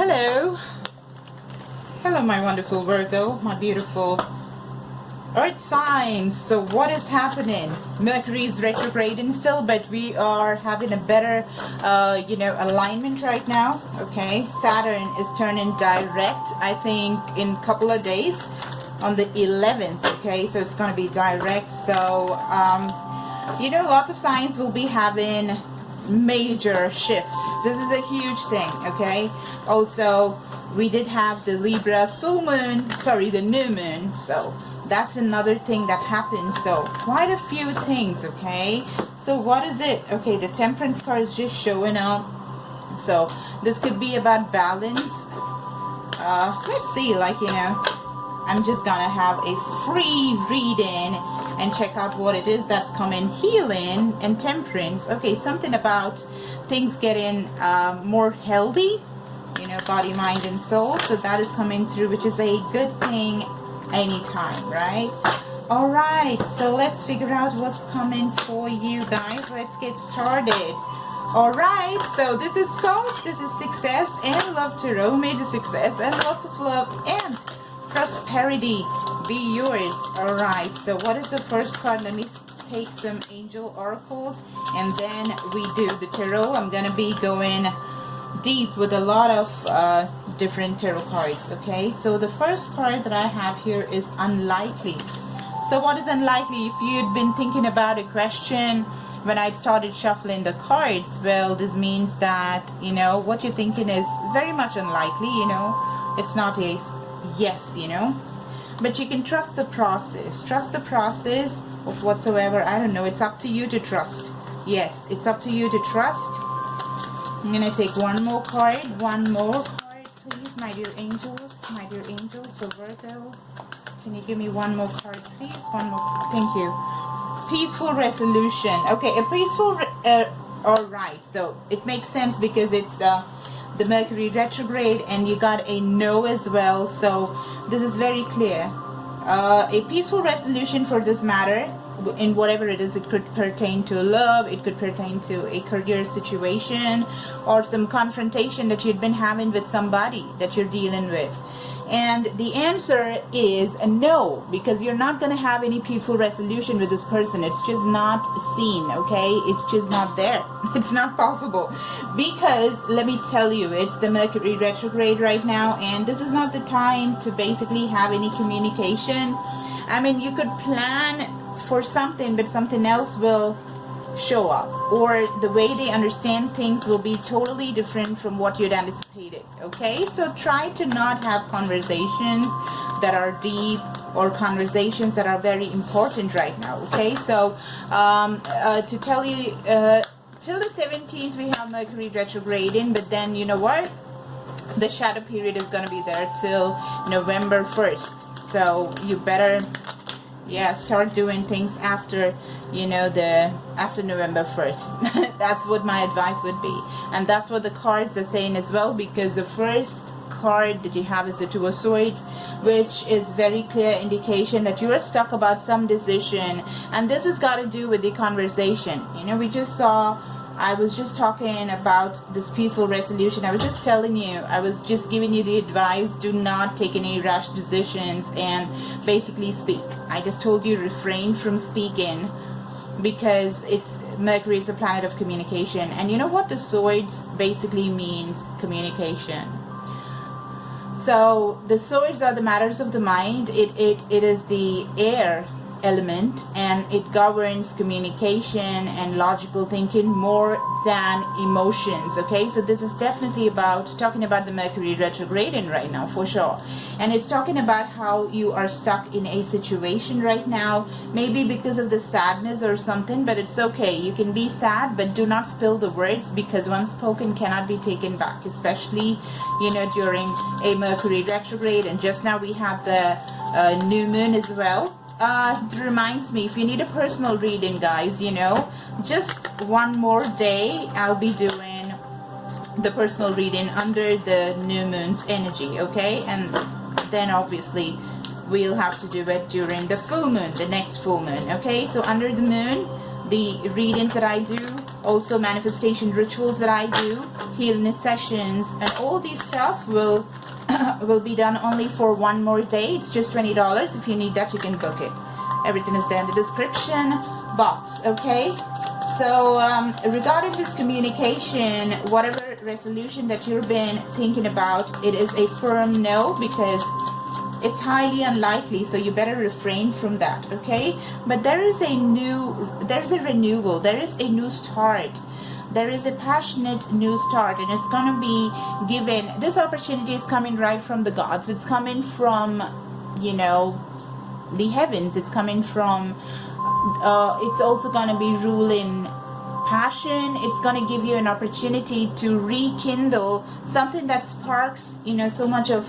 Hello. Hello, my wonderful Virgo, my beautiful Earth signs. So what is happening? Mercury is retrograding still, but we are having a better, alignment right now. Okay, Saturn is turning direct, I think, in a couple of days on the 11th. Okay, so it's going to be direct. So, lots of signs will be having major shifts. This is a huge thing. Okay, also we did have the Libra full moon, the new moon, so that's another thing that happened. So quite a few things. Okay, so what is it? Okay, the Temperance card is just showing up, so this could be about balance. Let's see, I'm just gonna have a free reading and check out what it is that's coming. Healing and temperance. Okay, something about things getting more healthy, body, mind, and soul. So that is coming through, which is a good thing anytime, right? All right, so let's figure out what's coming for you guys. Let's get started. All right, so this is Souls, this is Success and Love Tarot. May the success and lots of love and prosperity be yours. All right, so what is the first card? Let me take some angel oracles and then we do the tarot. I'm gonna be going deep with a lot of different tarot cards. Okay, so the first card that I have here is unlikely. So what is unlikely? If you'd been thinking about a question when I started shuffling the cards, well, this means that what you're thinking is very much unlikely. It's not a yes, but you can trust the process. Trust the process of whatsoever. I don't know, it's up to you to trust. Yes, it's up to you to trust. I'm gonna take one more card, please, my dear angels, for Virgo. Can you give me one more card, please? One more. Thank you. Peaceful resolution. Okay, a peaceful. All right. So it makes sense because it's the Mercury retrograde, and you got a no as well. So this is very clear. A peaceful resolution for this matter, in whatever it is. It could pertain to love, it could pertain to a career situation, or some confrontation that you'd been having with somebody that you're dealing with. And the answer is a no, because you're not going to have any peaceful resolution with this person. It's just not seen. Okay, it's just not there. It's not possible, because let me tell you, it's the Mercury retrograde right now, and this is not the time to basically have any communication. I mean, you could plan for something, but something else will show up, or the way they understand things will be totally different from what you'd anticipated. Okay, so try to not have conversations that are deep or conversations that are very important right now. Okay, so to tell you, till the 17th we have Mercury retrograding, but then you know what, the shadow period is going to be there till November 1st, so you better start doing things after after November 1st. That's what my advice would be, and that's what the cards are saying as well, because the first card that you have is the Two of Swords, which is very clear indication that you are stuck about some decision, and this has got to do with the conversation. We just saw, I was just talking about this peaceful resolution. I was just telling you, I was just giving you the advice, do not take any rash decisions and basically speak. I just told you refrain from speaking, because Mercury is a planet of communication, and you know what the swords basically means? Communication. So the swords are the matters of the mind. It is the air element, and it governs communication and logical thinking more than emotions. Okay, so this is definitely talking about the Mercury retrograding right now, for sure. And it's talking about how you are stuck in a situation right now, maybe because of the sadness or something, but it's okay. You can be sad, but do not spill the words, because once spoken cannot be taken back, especially during a Mercury retrograde. And just now we had the new moon as well. It reminds me, if you need a personal reading, guys, just one more day I'll be doing the personal reading under the new moon's energy. Okay, and then obviously we'll have to do it during the full moon, the next full moon. Okay, so under the moon, the readings that I do also manifestation rituals that I do, healing sessions, and all these stuff will will be done only for one more day. It's just $20. If you need that, you can book it. Everything is there in the description box. Okay, so regarding this communication, whatever resolution that you've been thinking about, it is a firm no, because it's highly unlikely, so you better refrain from that. Okay, but there is a renewal, there is a new start, there is a passionate new start, and it's going to be given. This opportunity is coming right from the gods. It's coming from, you know, the heavens. It's coming from it's also going to be ruling passion. It's going to give you an opportunity to rekindle something that sparks, you know, so much of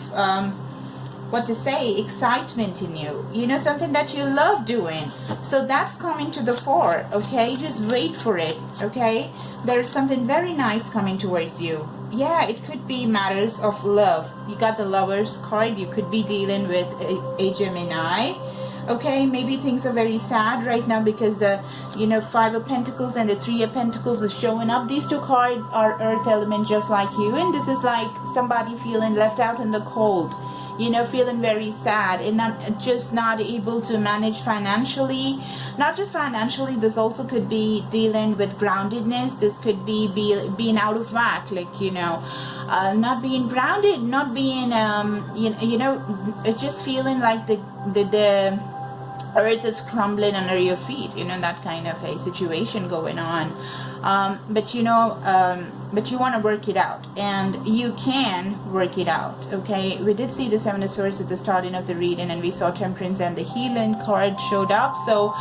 what to say, excitement in you, you know, something that you love doing. So that's coming to the fore. Okay, just wait for it. Okay, there's something very nice coming towards you. Yeah, it could be matters of love. You got the Lovers card. You could be dealing with a Gemini. Okay, maybe things are very sad right now because the, you know, Five of Pentacles and the Three of Pentacles is showing up. These two cards are earth element, just like you, and this is like somebody feeling left out in the cold, you know, feeling very sad and not able to manage financially. Not just financially, this also could be dealing with groundedness. This could be being out of whack, like, you know, not being grounded, not being you know, just feeling like the earth is crumbling under your feet, you know, that kind of a situation going on. But you know, but you want to work it out, and you can work it out. Okay, we did see the Seven of Swords at the starting of the reading, and we saw Temperance and the Healing card showed up. So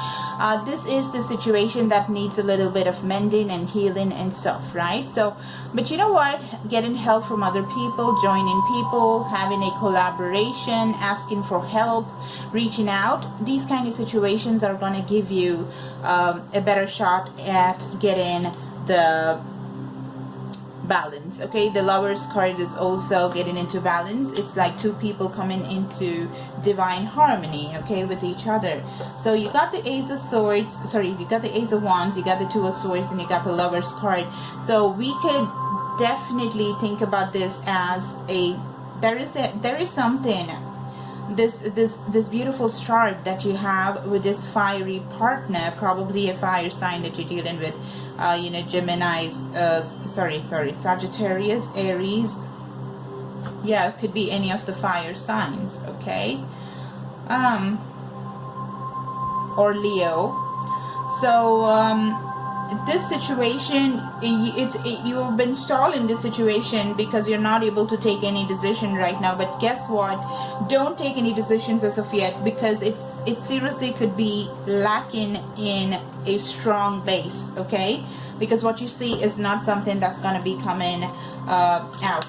this is the situation that needs a little bit of mending and healing and stuff, right? So, but you know what, getting help from other people, joining people, having a collaboration, asking for help, reaching out, these kind of situations are going to give you a better shot at getting the balance. Okay, the Lovers card is also getting into balance. It's like two people coming into divine harmony, okay, with each other. So you got the Ace of Swords, sorry, you got the Ace of Wands, you got the Two of Swords, and you got the Lovers card. So we could definitely think about this as there is something, this beautiful start that you have with this fiery partner, probably a fire sign that you're dealing with, you know, Gemini's, Sagittarius, Aries. Yeah, it could be any of the fire signs. Okay, or Leo. So this situation, you've been stalling this situation because you're not able to take any decision right now. But guess what, don't take any decisions as of yet, because it seriously could be lacking in a strong base. Okay, because what you see is not something that's going to be coming out,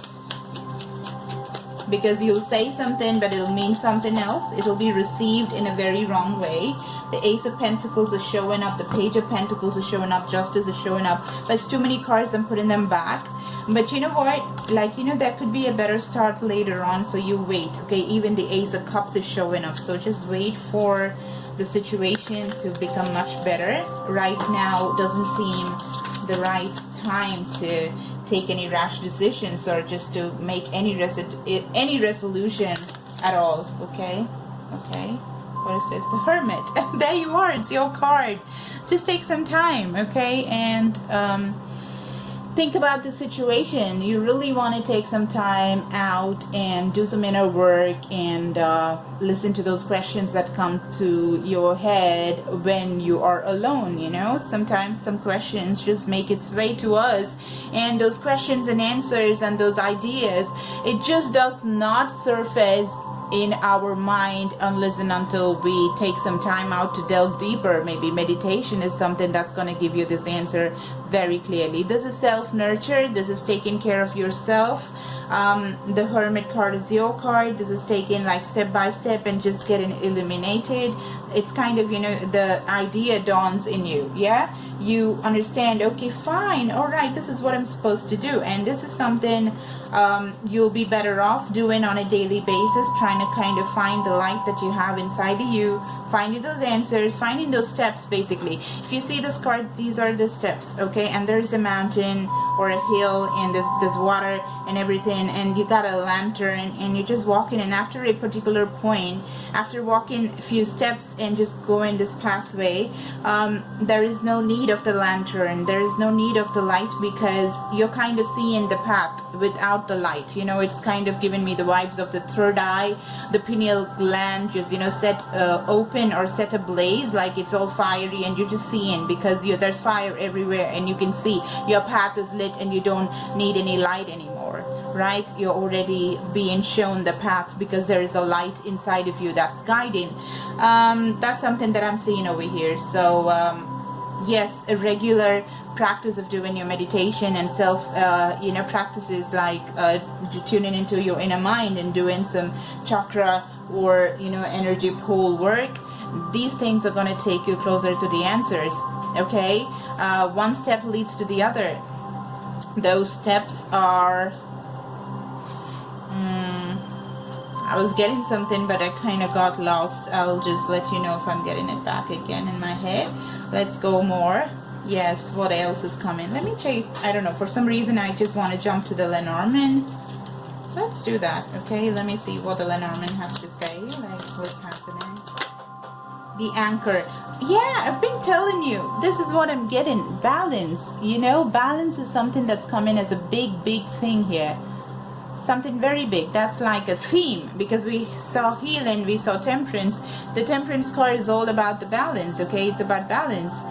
because you'll say something but it'll mean something else. It'll be received in a very wrong way. The Ace of Pentacles is showing up, the Page of Pentacles is showing up, Justice is showing up, but it's too many cards. I'm putting them back. But you know what, like, you know, there could be a better start later on, so you wait. Okay, even the Ace of Cups is showing up, so just wait for the situation to become much better. Right now doesn't seem the right time to take any rash decisions or just to make any resolution at all. Okay, what it says, the Hermit. There you are, it's your card. Just take some time, okay, and think about the situation. You really want to take some time out and do some inner work and listen to those questions that come to your head when you are alone. You know, sometimes some questions just make its way to us, and those questions and answers and those ideas, it just does not surface in our mind unless and until we take some time out to delve deeper. Maybe meditation is something that's going to give you this answer very clearly. This is self-nurture. This is taking care of yourself. The Hermit card is your card. This is taking like step by step and just getting eliminated. It's kind of, you know, the idea dawns in you. Yeah, you understand, okay, fine, all right, this is what I'm supposed to do, and this is something you'll be better off doing on a daily basis, trying to kind of find the light that you have inside of you, finding those answers, finding those steps. Basically, if you see this card, these are the steps, okay? And there's a mountain or a hill, and there's water and everything, and you got a lantern, and you're just walking, and after a particular point, after walking a few steps and just going this pathway, there is no need of the lantern, there is no need of the light, because you're kind of seeing the path without the light. You know, it's kind of giving me the vibes of the third eye, the pineal gland just, you know, set open or set ablaze, like it's all fiery, and you're just seeing, because there's fire everywhere, and you can see your path is lit, and you don't need any light anymore, right? You're already being shown the path, because there is a light inside of you that's guiding. That's something that I'm seeing over here. So yes, a regular practice of doing your meditation and self you know, practices like tuning into your inner mind and doing some chakra or, you know, energy pole work. These things are going to take you closer to the answers, okay? One step leads to the other. Those steps are I was getting something, but I kind of got lost. I'll just let you know if I'm getting it back again in my head. Let's go more. Yes, what else is coming? Let me check. I don't know, for some reason I just want to jump to the Lenormand. Let's do that, okay? Let me see what the Lenormand has to say, like what's happening. The anchor. Yeah, I've been telling you, this is what I'm getting. Balance. You know, balance is something that's coming as a big thing here. Something very big. That's like a theme, because we saw healing, we saw temperance. The temperance card is all about the balance, okay? It's about balance.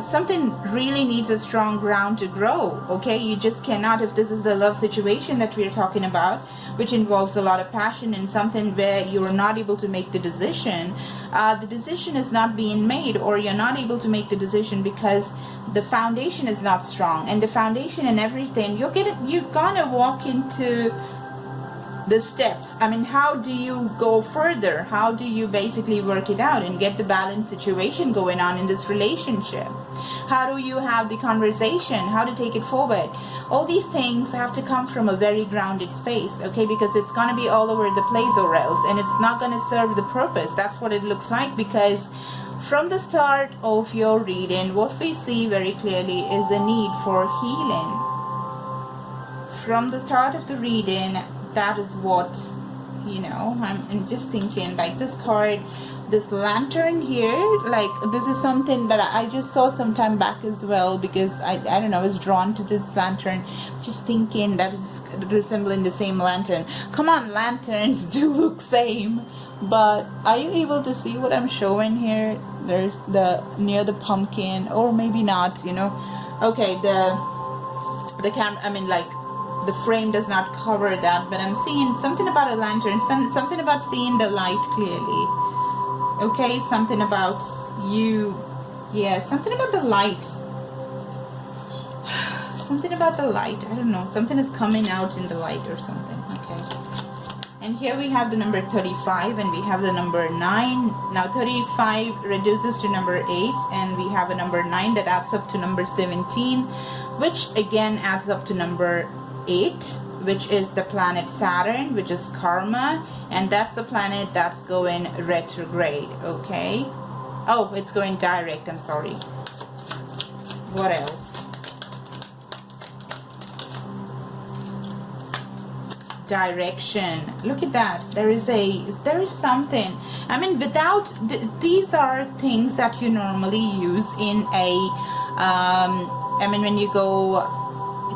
Something really needs a strong ground to grow, okay? You just cannot, if this is the love situation that we're talking about, which involves a lot of passion and something where you're not able to make the decision is not being made, or you're not able to make the decision because the foundation is not strong. And the foundation and everything, you're gonna walk into the steps. I mean, how do you go further? How do you basically work it out and get the balanced situation going on in this relationship? How do you have the conversation? How to take it forward? All these things have to come from a very grounded space, okay? Because it's going to be all over the place or else, and it's not going to serve the purpose. That's what it looks like, because from the start of your reading, what we see very clearly is a need for healing. From the start of the reading, that is what, you know, I'm just thinking, like this card, this lantern here, like this is something that I just saw some time back as well, because I don't know, I was drawn to this lantern, just thinking that it's resembling the same lantern. Come on, lanterns do look same, but are you able to see what I'm showing here? There's near the pumpkin, or maybe not, you know. Okay, the camera, I mean, like the frame does not cover that, but I'm seeing something about a lantern, something about seeing the light clearly, okay? Something about you, yeah, something about the light, something about the light, I don't know, something is coming out in the light or something, okay? And here we have the number 35, and we have the number 9. Now 35 reduces to number 8, and we have a number 9 that adds up to number 17, which again adds up to number 8, which is the planet Saturn, which is karma, and that's the planet that's going retrograde, okay? Oh, it's going direct, I'm sorry. What else? Direction. Look at that. There is something. I mean, without these are things that you normally use in a I mean, when you go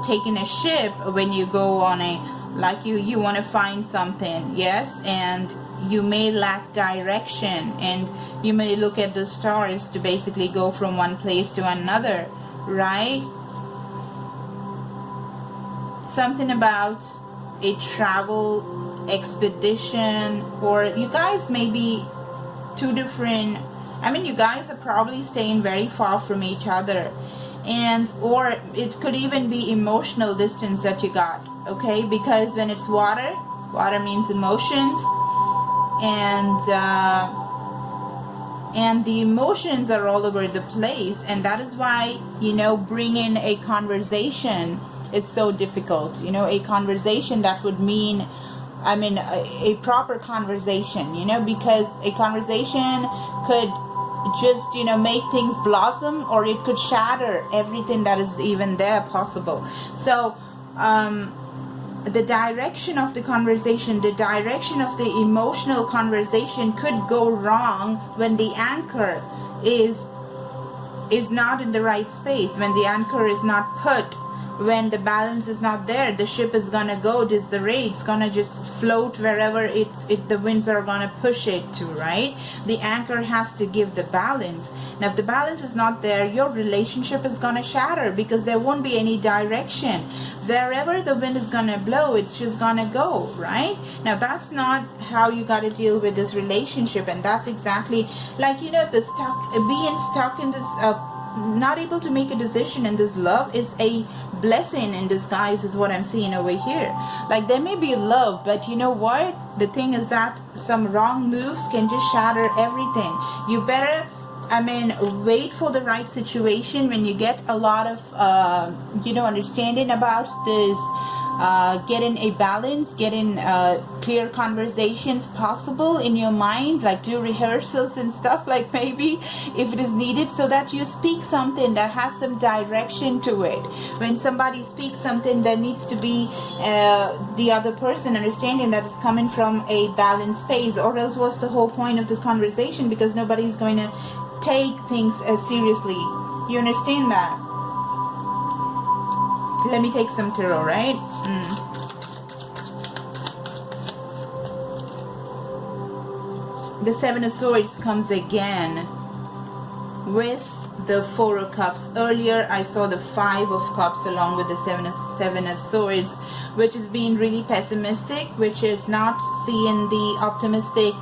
taking a ship, when you go on a, like you want to find something, yes, and you may lack direction, and you may look at the stars to basically go from one place to another, right? Something about a travel expedition, or you guys may be two different, I mean, you guys are probably staying very far from each other, and or it could even be emotional distance that you got, okay? Because when it's water means emotions, and the emotions are all over the place, and that is why, you know, bringing a conversation is so difficult. You know, a conversation that would mean, I mean, a proper conversation, you know, because a conversation could just, you know, make things blossom, or it could shatter everything that is even there possible. So the direction of the conversation, the direction of the emotional conversation could go wrong when the anchor is not in the right space, when the anchor is not put, when the balance is not there. The ship is gonna go disarray. It's gonna just float wherever the winds are gonna push it to, right? The anchor has to give the balance. Now if the balance is not there, your relationship is gonna shatter, because there won't be any direction. Wherever the wind is gonna blow, it's just gonna go, right? Now that's not how you gotta deal with this relationship. And that's exactly like, you know, being stuck in this not able to make a decision in this love is a blessing in disguise, is what I'm seeing over here. Like, there may be love, but you know what, the thing is that some wrong moves can just shatter everything. You better, I mean, wait for the right situation. When you get a lot of you know, understanding about this, getting a balance, getting clear conversations possible in your mind, like do rehearsals and stuff, like maybe if it is needed, so that you speak something that has some direction to it. When somebody speaks something, there needs to be the other person understanding that it's coming from a balanced space, or else what's the whole point of this conversation? Because nobody's going to take things as seriously. You understand that? Let me take some tarot, right? The Seven of Swords comes again with the Four of Cups. Earlier I saw the Five of Cups along with the Seven of Swords, which is being really pessimistic, which is not seeing the optimistic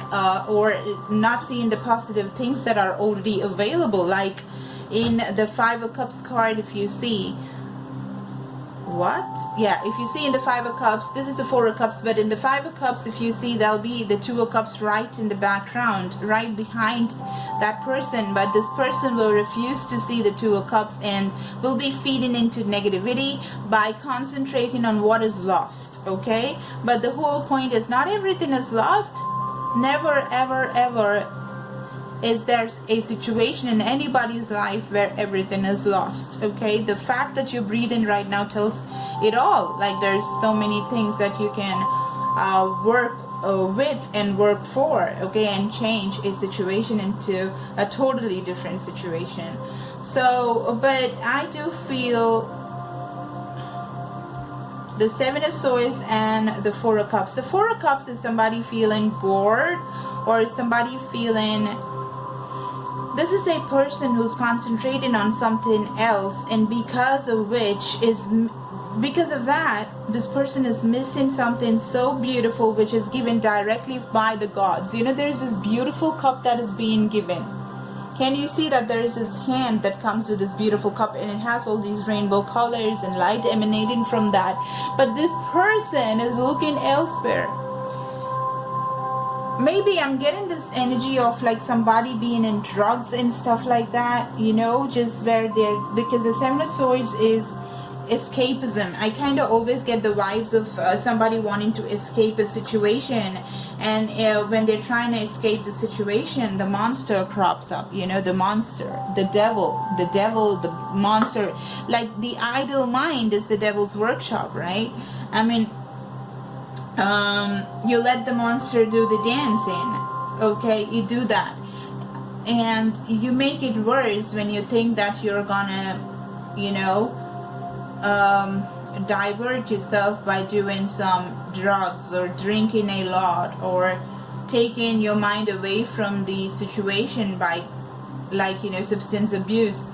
or not seeing the positive things that are already available. Like in the Five of Cups card, if you see, if you see in the Five of Cups, this is the Four of Cups, but in the Five of Cups, if you see, there'll be the Two of Cups right in the background, right behind that person. But this person will refuse to see the Two of Cups and will be feeding into negativity by concentrating on what is lost, okay? But the whole point is, not everything is lost. Never, ever, ever is there's a situation in anybody's life where everything is lost, okay? The fact that you're breathing right now tells it all. Like, there's so many things that you can work with and work for, okay, and change a situation into a totally different situation. So, but I do feel the Seven of Swords and the Four of Cups. The Four of Cups is somebody feeling bored, or somebody feeling, this is a person who's concentrating on something else, and because of that, this person is missing something so beautiful, which is given directly by the gods. You know, there's this beautiful cup that is being given. Can you see that there is this hand that comes with this beautiful cup, and it has all these rainbow colors and light emanating from that? But this person is looking elsewhere. Maybe I'm getting this energy of like somebody being in drugs and stuff like that, you know, just where they're, because the Seven of Swords is escapism. I kind of always get the vibes of somebody wanting to escape a situation, and when they're trying to escape the situation, the monster crops up, you know, the monster, the devil, the monster. Like, the idle mind is the devil's workshop, right? I mean, you let the monster do the dancing, okay? You do that, and you make it worse when you think that you're gonna, you know, divert yourself by doing some drugs or drinking a lot, or taking your mind away from the situation by, like, you know, substance abuse.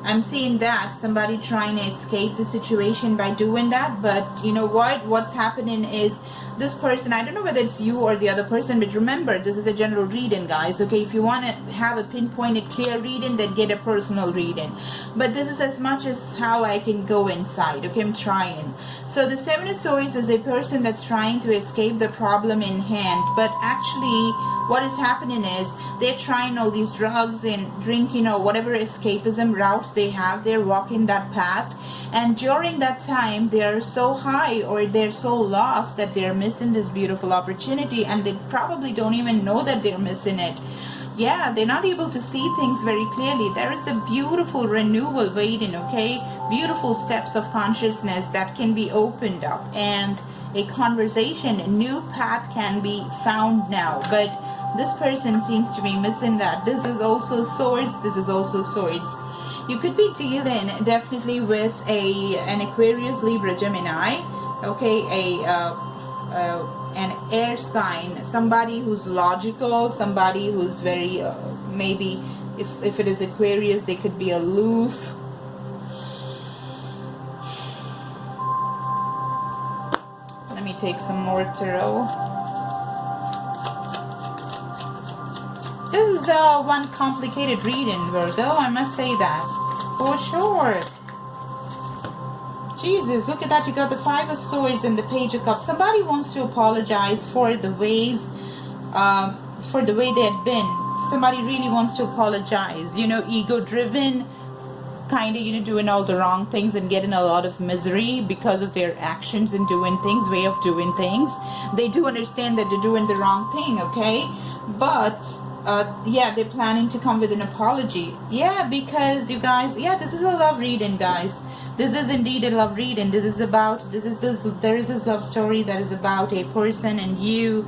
I'm seeing that somebody trying to escape the situation by doing that. But you know what's happening is this person, I don't know whether it's you or the other person, but remember, this is a general reading, guys, okay? If you want to have a pinpointed clear reading, then get a personal reading, but this is as much as how I can go inside, okay? I'm trying. So the Seven of Swords is a person that's trying to escape the problem in hand, but actually what is happening is they're trying all these drugs and drinking or whatever escapism route they have. They're walking that path, and during that time they're so high or they're so lost that they're missing this beautiful opportunity, and they probably don't even know that they're missing it. Yeah, they're not able to see things very clearly. There is a beautiful renewal waiting, okay? Beautiful steps of consciousness that can be opened up, and a conversation, a new path can be found now. But this person seems to be missing that. This is also swords. This is also swords. You could be dealing definitely with an Aquarius, Libra, Gemini, okay? An air sign, somebody who's logical, somebody who's very maybe if it is Aquarius, they could be aloof. Let me take some more tarot. This is one complicated reading, Virgo, I must say that for sure. Jesus, look at that. You got the Five of Swords and the Page of Cups. Somebody wants to apologize for the ways, for the way they had been. Somebody really wants to apologize. You know, ego-driven, kind of, you know, doing all the wrong things and getting a lot of misery because of their actions and doing things, way of doing things. They do understand that they're doing the wrong thing, okay? But yeah, they're planning to come with an apology. Yeah, because you guys, yeah, this is a love reading, guys. This is indeed a love reading. There is this love story that is about a person and you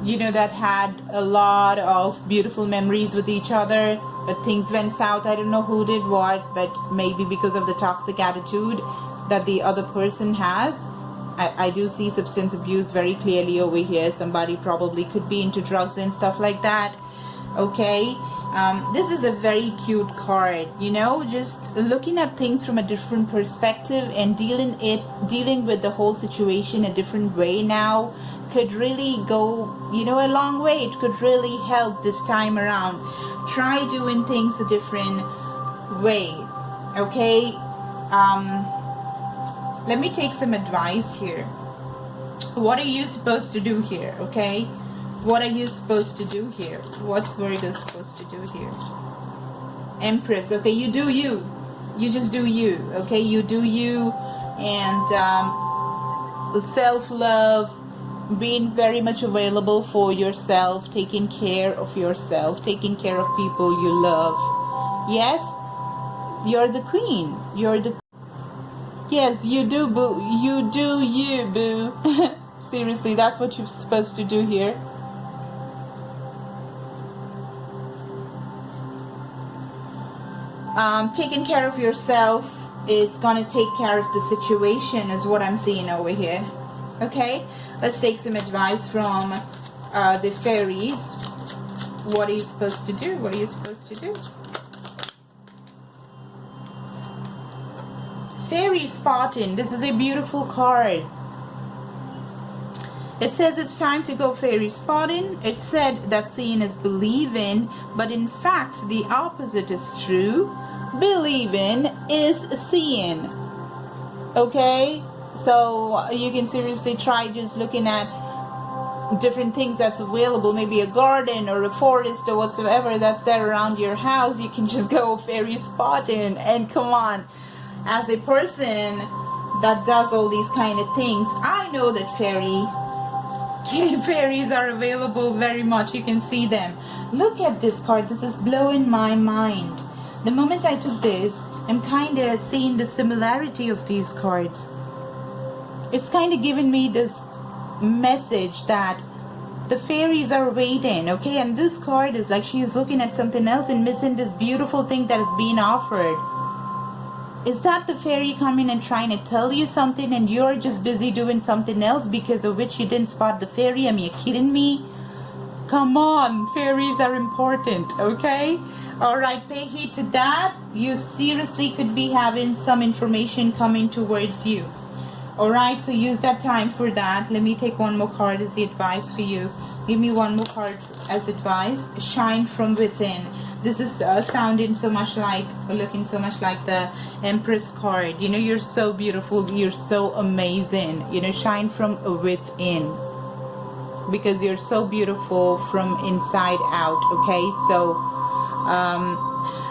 know, that had a lot of beautiful memories with each other, but things went south. I don't know who did what, but maybe because of the toxic attitude that the other person has. I do see substance abuse very clearly over here. Somebody probably could be into drugs and stuff like that, okay? This is a very cute card, you know, just looking at things from a different perspective and dealing with the whole situation a different way now could really go, you know, a long way. It could really help this time around. Try doing things a different way, okay? Let me take some advice here. What are you supposed to do here, okay? What are you supposed to do here? What's Virgo supposed to do here? Empress, okay, you do you. You just do you, okay? You do you, and self-love, being very much available for yourself, taking care of yourself, taking care of people you love. Yes, you're the queen. You're the... Yes, you do, boo. You do you, boo. Seriously, that's what you're supposed to do here. Taking care of yourself is going to take care of the situation, is what I'm seeing over here. Okay, let's take some advice from the fairies. What are you supposed to do? What are you supposed to do? Fairy spotting. This is a beautiful card. It says it's time to go fairy spotting. It said that seeing is believing, but in fact the opposite is true. Believing is seeing. Okay, so you can seriously try just looking at different things that's available, maybe a garden or a forest or whatsoever that's there around your house. You can just go fairy spotting, and come on, as a person that does all these kind of things, I know that fairies are available very much. You can see them. Look at this card. This is blowing my mind. The moment I took this, I'm kind of seeing the similarity of these cards. It's kind of giving me this message that the fairies are waiting, okay? And this card is like she's looking at something else and missing this beautiful thing that is being offered. Is that the fairy coming and trying to tell you something and you're just busy doing something else because of which you didn't spot the fairy? I mean, you kidding me? Come on, fairies are important, okay? All right, pay heed to that. You seriously could be having some information coming towards you. Alright, so use that time for that. Let me take one more card as the advice for you. Give me one more card as advice. Shine from within. This is sounding so much like, looking so much like the Empress card. You know, you're so beautiful. You're so amazing. You know, shine from within. Because you're so beautiful from inside out. Okay, so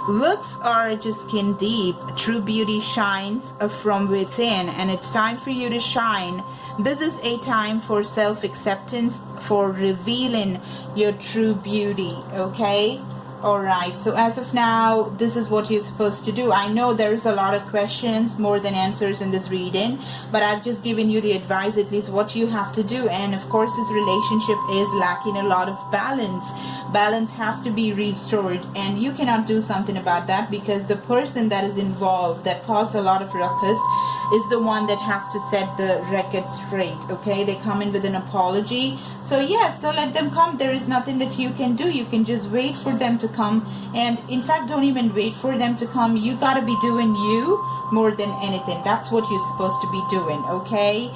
looks are just skin deep. True beauty shines from within, and it's time for you to shine. This is a time for self-acceptance, for revealing your true beauty. Okay, alright, so as of now, this is what you're supposed to do. I know there's a lot of questions, more than answers in this reading, but I've just given you the advice, at least what you have to do. And of course, this relationship is lacking a lot of balance. Balance has to be restored, and you cannot do something about that, because the person that is involved, that caused a lot of ruckus, is the one that has to set the record straight. Okay, they come in with an apology, so yes, so let them come. There is nothing that you can do. You can just wait for them to come, and in fact, don't even wait for them to come. You gotta be doing you more than anything. That's what you're supposed to be doing. Okay,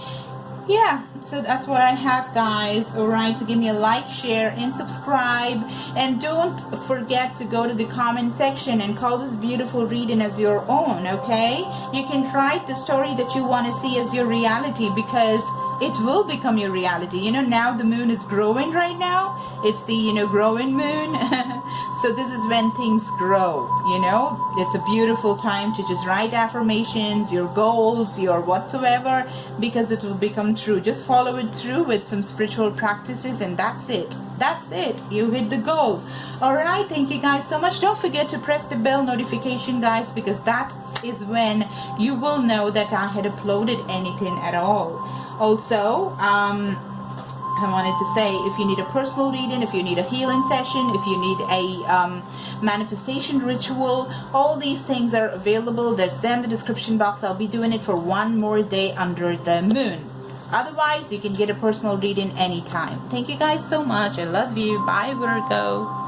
yeah, so that's what I have, guys. Alright, so give me a like, share, and subscribe, and don't forget to go to the comment section and call this beautiful reading as your own. Okay, you can write the story that you want to see as your reality, because it will become your reality. You know, now the moon is growing right now. It's the, you know, growing moon. So this is when things grow. You know, it's a beautiful time to just write affirmations, your goals, your whatsoever, because it will become true. Just follow it through with some spiritual practices, and that's it. That's it. You hit the goal. Alright, thank you guys so much. Don't forget to press the bell notification, guys, because that is when you will know that I had uploaded anything at all. Also, I wanted to say, if you need a personal reading, if you need a healing session, if you need a manifestation ritual, all these things are available. There's in the description box. I'll be doing it for one more day under the moon. Otherwise, you can get a personal reading anytime. Thank you guys so much. I love you. Bye, Virgo.